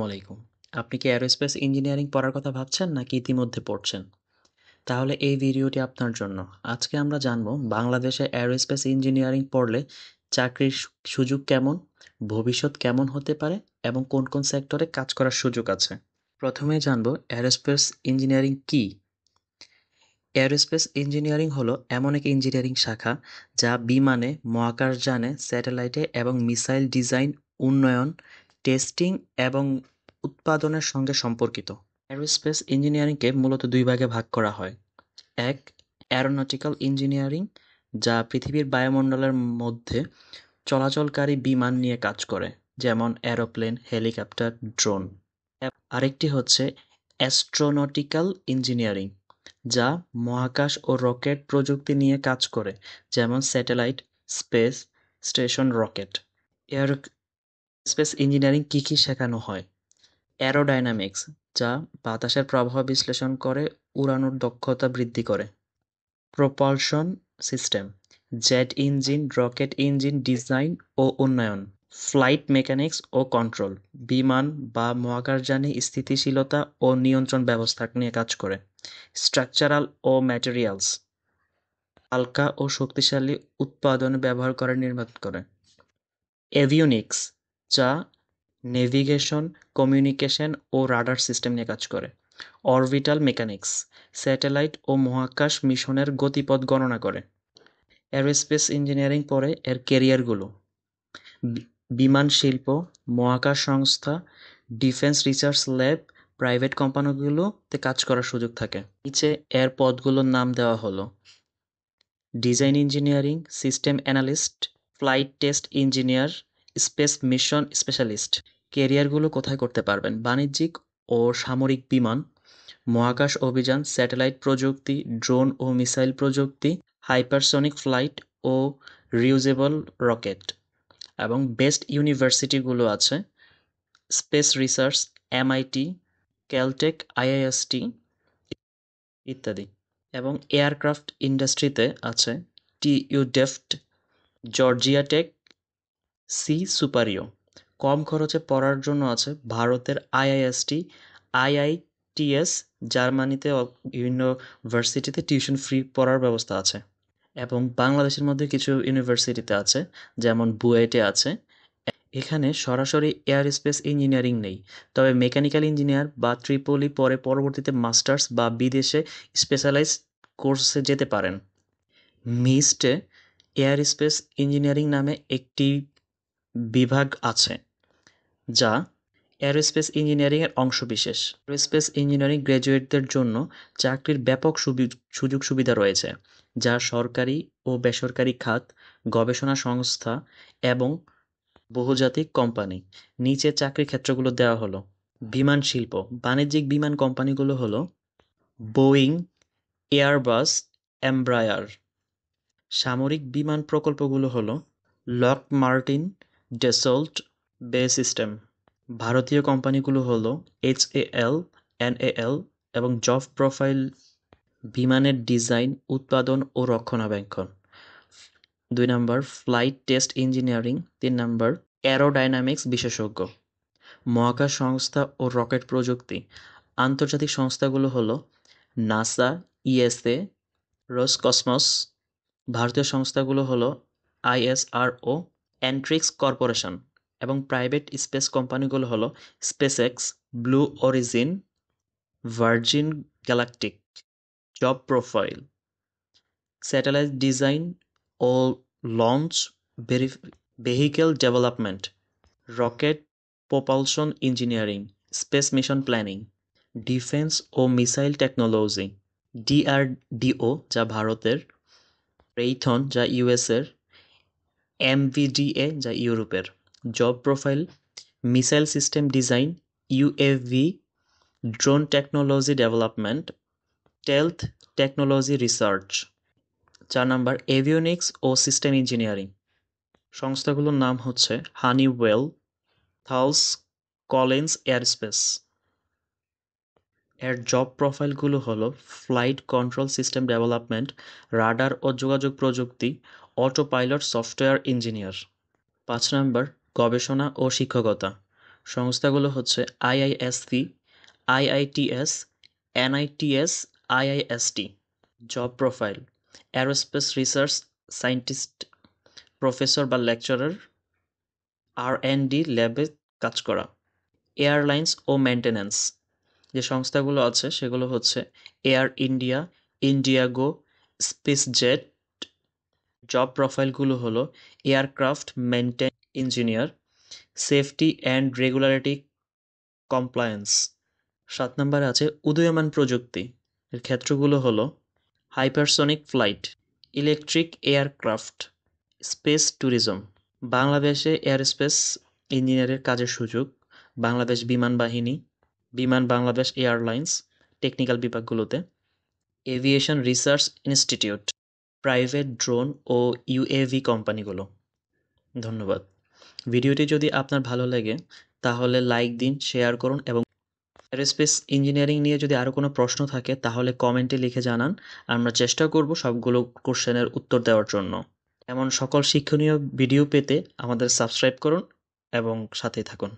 আসসালামু আলাইকুম। আপনি কি অ্যারোস্পেস ইঞ্জিনিয়ারিং পড়ার কথা ভাবছেন নাকি ইতিমধ্যে পড়ছেন? তাহলে এই ভিডিওটি আপনার জন্য। আজকে আমরা জানব বাংলাদেশে অ্যারোস্পেস ইঞ্জিনিয়ারিং পড়লে চাকরির সুযোগ কেমন, ভবিষ্যৎ কেমন হতে পারে এবং কোন কোন সেক্টরে কাজ করার সুযোগ আছে। প্রথমে জানব অ্যারোস্পেস ইঞ্জিনিয়ারিং কী? এরোস্পেস ইঞ্জিনিয়ারিং হলো এমন এক ইঞ্জিনিয়ারিং শাখা যা বিমানে, মহাকাশযানে, স্যাটেলাইটে এবং মিসাইল ডিজাইন, উন্নয়ন, টেস্টিং এবং উৎপাদনের সঙ্গে সম্পর্কিত। এরোস্পেস ইঞ্জিনিয়ারিংকে মূলত দুই ভাগে ভাগ করা হয়। এক, অ্যারোনটিক্যাল ইঞ্জিনিয়ারিং, যা পৃথিবীর বায়ুমণ্ডলের মধ্যে চলাচলকারী বিমান নিয়ে কাজ করে, যেমন এরোপ্লেন, হেলিকপ্টার, ড্রোন। আরেকটি হচ্ছে অ্যাস্ট্রোনটিক্যাল ইঞ্জিনিয়ারিং, যা মহাকাশ ও রকেট প্রযুক্তি নিয়ে কাজ করে, যেমন satellite, space station, rocket. Airspace engineering কী কী শেখানো হয়? অ্যারোডাইনামিক্স, যা বাতাসের প্রবাহ বিশ্লেষণ করে উড়ানোর দক্ষতা বৃদ্ধি করে। Propulsion system, jet engine, rocket engine design ও উন্নয়ন। ফ্লাইট মেকানিক্স ও কন্ট্রোল, বিমান বা মহাকাশযানে স্থিতিশীলতা ও নিয়ন্ত্রণ ব্যবস্থা নিয়ে কাজ করে। স্ট্রাকচারাল ও ম্যাটেরিয়ালস, হালকা ও শক্তিশালী উৎপাদনে ব্যবহার করে নির্মাণ করে। এভিওনিক্স, যা নেভিগেশন, কমিউনিকেশন ও রাডার সিস্টেম নিয়ে কাজ করে। অরবিটাল মেকানিক্স, স্যাটেলাইট ও মহাকাশ মিশনের গতিপথ গণনা করে। এরোস্পেস ইঞ্জিনিয়ারিং পরে এর ক্যারিয়ারগুলো: বিমান শিল্প, মহাকাশ সংস্থা, ডিফেন্স রিসার্চ ল্যাব, প্রাইভেট কোম্পানিগুলোতে কাজ করার সুযোগ থাকে। নিচে এর পদগুলোর নাম দেওয়া হলো: design engineering, system analyst, flight test engineer, space mission specialist. ক্যারিয়ারগুলো কোথায় করতে পারবেন? বাণিজ্যিক ও সামরিক বিমান, মহাকাশ অভিযান, স্যাটেলাইট প্রযুক্তি, ড্রোন ও মিসাইল প্রযুক্তি, হাইপারসনিক ফ্লাইট ও রিউজেবল রকেট। এবং বেস্ট ইউনিভার্সিটিগুলো আছে space research, MIT, Caltech, IIST ইত্যাদি। এবং এয়ারক্রাফট ইন্ডাস্ট্রিতে আছে টিইউ ডেফট, জর্জিয়া টেক, সি সুপারিও। কম খরচে পড়ার জন্য আছে ভারতের আইআইএসটি, আইআইটিএস, জার্মানিতে বিভিন্ন ভার্সিটিতে টিউশন ফ্রি পড়ার ব্যবস্থা আছে। এবং বাংলাদেশের মধ্যে কিছু ইউনিভার্সিটিতে আছে, যেমন বুয়েটে আছে। এখানে সরাসরি এয়ারস্পেস ইঞ্জিনিয়ারিং নেই, তবে মেকানিক্যাল ইঞ্জিনিয়ার বা ট্রিপলি পরে পরবর্তীতে মাস্টার্স বা বিদেশে স্পেশালাইজড কোর্সে যেতে পারেন। মিস্টে এয়ারস্পেস ইঞ্জিনিয়ারিং নামে একটি বিভাগ আছে, যা এরোস্পেস ইঞ্জিনিয়ারিংয়ের অংশবিশেষ। এরোস্পেস ইঞ্জিনিয়ারিং গ্র্যাজুয়েটদের জন্য চাকরির ব্যাপক সুযোগ সুবিধা রয়েছে, যা সরকারি ও বেসরকারি খাত, গবেষণা সংস্থা এবং বহুজাতিক কোম্পানি। নিচে চাকরি ক্ষেত্রগুলো দেওয়া হলো: বিমান শিল্প, বাণিজ্যিক বিমান কোম্পানিগুলো হলো বোয়িং, এয়ারবাস, এমব্রায়ার। সামরিক বিমান প্রকল্পগুলো হলো লকমার্টিন, ডেসল্ট, বে সিস্টেম। ভারতীয় কোম্পানিগুলো হলো এইচএএল, এনএএল এবং জব প্রোফাইল। বিমানের ডিজাইন, উৎপাদন ও রক্ষণাবেক্ষণ। 2 নম্বর ফ্লাইট টেস্ট ইঞ্জিনিয়ারিং। 3 নম্বর অ্যারোডাইনামিক্স বিশেষজ্ঞ। মহাকাশ সংস্থা ও রকেট প্রযুক্তি। আন্তর্জাতিক সংস্থাগুলো হলো নাসা, ইএসএ, রসকসমস। ভারতীয় সংস্থাগুলো হলো আইএসআরও, অ্যান্ট্রিক্স কর্পোরেশন। এবং প্রাইভেট স্পেস কোম্পানিগুলো হলো SpaceX, Blue Origin, Virgin Galactic. Job profile: satellite design ও launch, vehicle development, rocket propulsion engineering, space mission planning, defence ও মিসাইল টেকনোলজি, ডিআরডিও যা ভারতের, রেইথন যা ইউএসের, এমভিডিএ যা ইউরোপের। Job profile: missile system design, UAV, drone technology development, stealth technology research. 4 number avionics ও system engineering. সংস্থাগুলোর নাম হচ্ছে হানিওয়েল, থালস, কলিন্স এয়ারস্পেস। এর জব প্রোফাইলগুলো হলো flight control system development, radar ও যোগাযোগ প্রযুক্তি, autopilot software engineer. 5 number গবেষণা ও শিক্ষকতা। সংস্থাগুলো হচ্ছে IISc, IITs, NITs, IIST. Job profile: aerospace research scientist, professor বা লেকচারার, আর&ডি ল্যাবে কাজ করা। এয়ারলাইন্স ও মেইনটেন্যান্স: যে সংস্থাগুলো আছে সেগুলো হচ্ছে Air India, IndiGo, SpiceJet. Job প্রোফাইলগুলো হলো aircraft maintain engineer, safety and regularity compliance. 7 নম্বরে আছে উদীয়মান প্রযুক্তি। এর ক্ষেত্রগুলো হলো hypersonic flight, electric aircraft, space tourism. বাংলাদেশে এয়ারস্পেস ইঞ্জিনিয়ারের কাজের সুযোগ: বাংলাদেশ বিমান বাহিনী, বিমান বাংলাদেশ এয়ারলাইন্স টেকনিক্যাল বিভাগগুলোতে, aviation research institute, private drone ও ইউএভি কোম্পানিগুলো। ধন্যবাদ। ভিডিওটি যদি আপনার ভালো লাগে তাহলে লাইক দিন, শেয়ার করুন এবং এরোস্পেস ইঞ্জিনিয়ারিং নিয়ে যদি আরও কোনো প্রশ্ন থাকে তাহলে কমেন্টে লিখে জানান। আমরা চেষ্টা করব সবগুলো কোশ্চেনের উত্তর দেওয়ার জন্য। এমন সকল শিক্ষণীয় ভিডিও পেতে আমাদের সাবস্ক্রাইব করুন এবং সাথেই থাকুন।